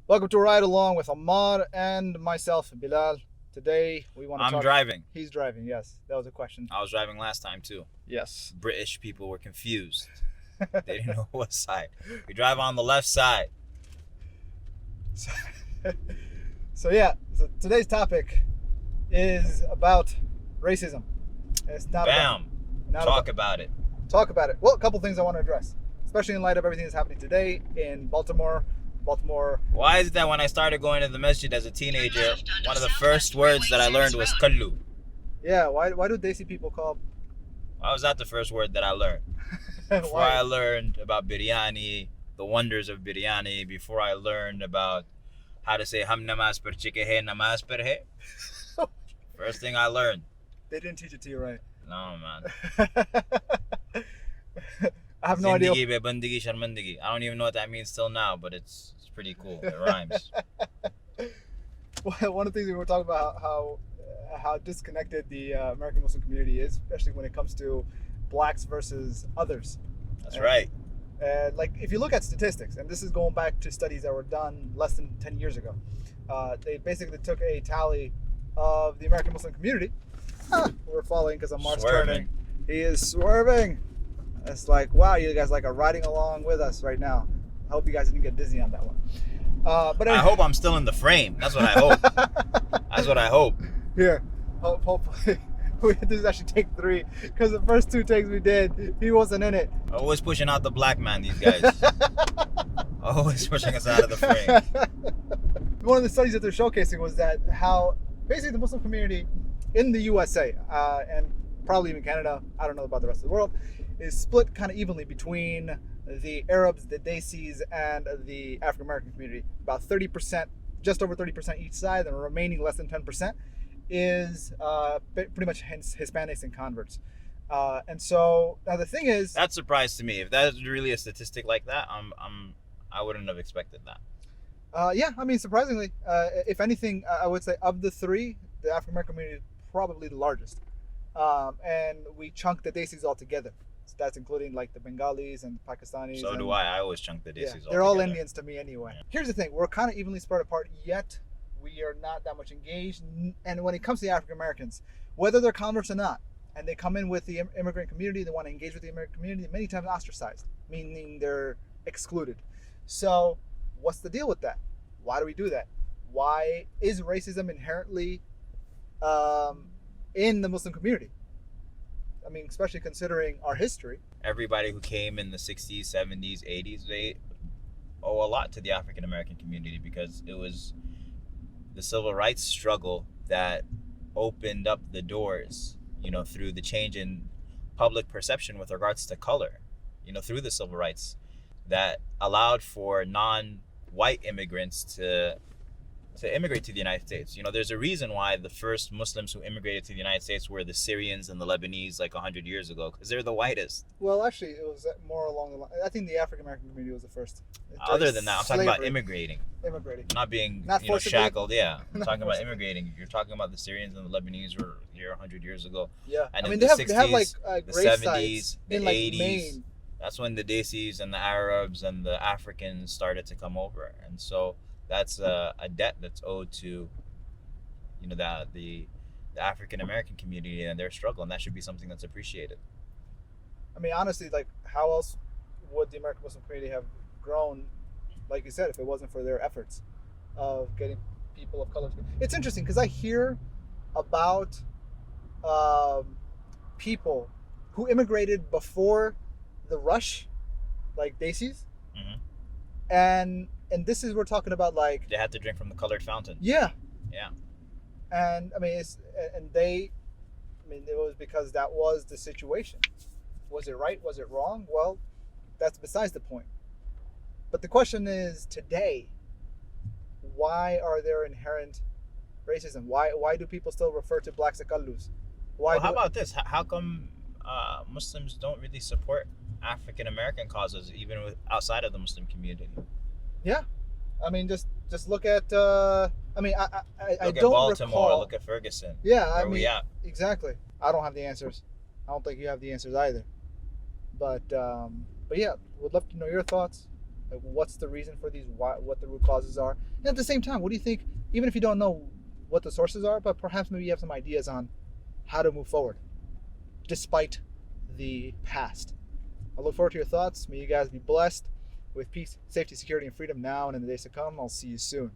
Welcome to Ride Along with Ammar and myself, Belal. Today we want to I'm talk. driving. He's driving. Yes, that was a question. I was driving last time too. Yes. British people were confused. They didn't know what side. We drive on the left side. So, so today's topic is about racism. It's not Bam. About, Talk about it. Talk about it. Well, a couple things I want to address, especially in light of everything that's happening today in Baltimore. Why is it that when I started going to the masjid as a teenager, one of the first words that I learned was kallu? Yeah, why do Desi people call? Why was that the first word that I learned? Before I learned about biryani, the wonders of biryani, before I learned about how to say ham namaz par chike hai, namaz par hai. First thing I learned. They didn't teach it to you right. No, man. I have no idea. Bandigi, sharmandigi. I don't even know what that means till now, but it's pretty cool. It rhymes. One of the things we were talking about how disconnected the American Muslim community is, especially when it comes to blacks versus others. That's right. And like if you look at statistics, and this is going back to studies that were done less than 10 years ago, they basically took a tally of the American Muslim community. We're following because Ammar's turning. He is swerving. It's like, wow, you guys are riding along with us right now. I hope you guys didn't get dizzy on that one. But anyway. I hope I'm still in the frame. That's what I hope. That's what I hope. Here, hopefully. This is actually take 3 because the first 2 takes we did, he wasn't in it. Always pushing out the black man, these guys. Always pushing us out of the frame. One of the studies that they're showcasing was that how basically the Muslim community in the USA and probably even Canada, I don't know about the rest of the world, is split kind of evenly between the Arabs, the Desis, and the African American community. About 30%, just over 30% each side, and the remaining less than 10% is pretty much Hispanics and converts. And so now the thing is, that's a surprise to me. If that is really a statistic like that, I wouldn't have expected that. Yeah, I mean, surprisingly, if anything, I would say of the 3, the African American community is probably the largest. And we chunk the Desis all together. So that's including like the Bengalis and Pakistanis. So do I. I always chunk the Desis all together. They're all Indians to me anyway. Yeah. Here's the thing. We're kind of evenly spread apart, yet we are not that much engaged. And when it comes to the African Americans, whether they're converts or not, and they come in with the immigrant community, they want to engage with the immigrant community, many times ostracized, meaning they're excluded. So what's the deal with that? Why do we do that? Why is racism inherently in the Muslim community? I mean, especially considering our history. Everybody who came in the 60s, 70s, 80s, they owe a lot to the African American community because it was the civil rights struggle that opened up the doors, through the change in public perception with regards to color, through the civil rights that allowed for non-white immigrants to immigrate to the United States. There's a reason why the first Muslims who immigrated to the United States were the Syrians and the Lebanese 100 years ago, because they're the whitest. Well, actually, it was more along the line. I think the African American community was the first. Other than that, I'm talking about immigrating. Not being shackled. Yeah, I'm talking about immigrating. You're talking about the Syrians and the Lebanese were here 100 years ago. Yeah, and in the the 60s, the 70s, the 80s. Maine. That's when the Desis and the Arabs and the Africans started to come over, and so that's a debt that's owed to, the African American community and their struggle, and that should be something that's appreciated. I mean, honestly, how else would the American Muslim community have grown, like you said, if it wasn't for their efforts of getting people of color? It's interesting because I hear about people who immigrated before the rush, like Desis, mm-hmm. and this is we're talking about they had to drink from the colored fountain. Yeah. Yeah. And I mean, it was because that was the situation. Was it right? Was it wrong? Well, that's besides the point. But the question is today, why are there inherent racism? Why do people still refer to blacks as kallus? How about this? How come Muslims don't really support African American causes, even outside of the Muslim community? Yeah, I mean, just look at. I don't Baltimore, recall. Look at Ferguson. Yeah, Where are we at? Exactly. I don't have the answers. I don't think you have the answers either. But yeah, would love to know your thoughts. Like, what's the reason for these? What the root causes are? And at the same time, what do you think? Even if you don't know what the sources are, but perhaps maybe you have some ideas on how to move forward despite the past. I look forward to your thoughts. May you guys be blessed with peace, safety, security, and freedom now and in the days to come. I'll see you soon.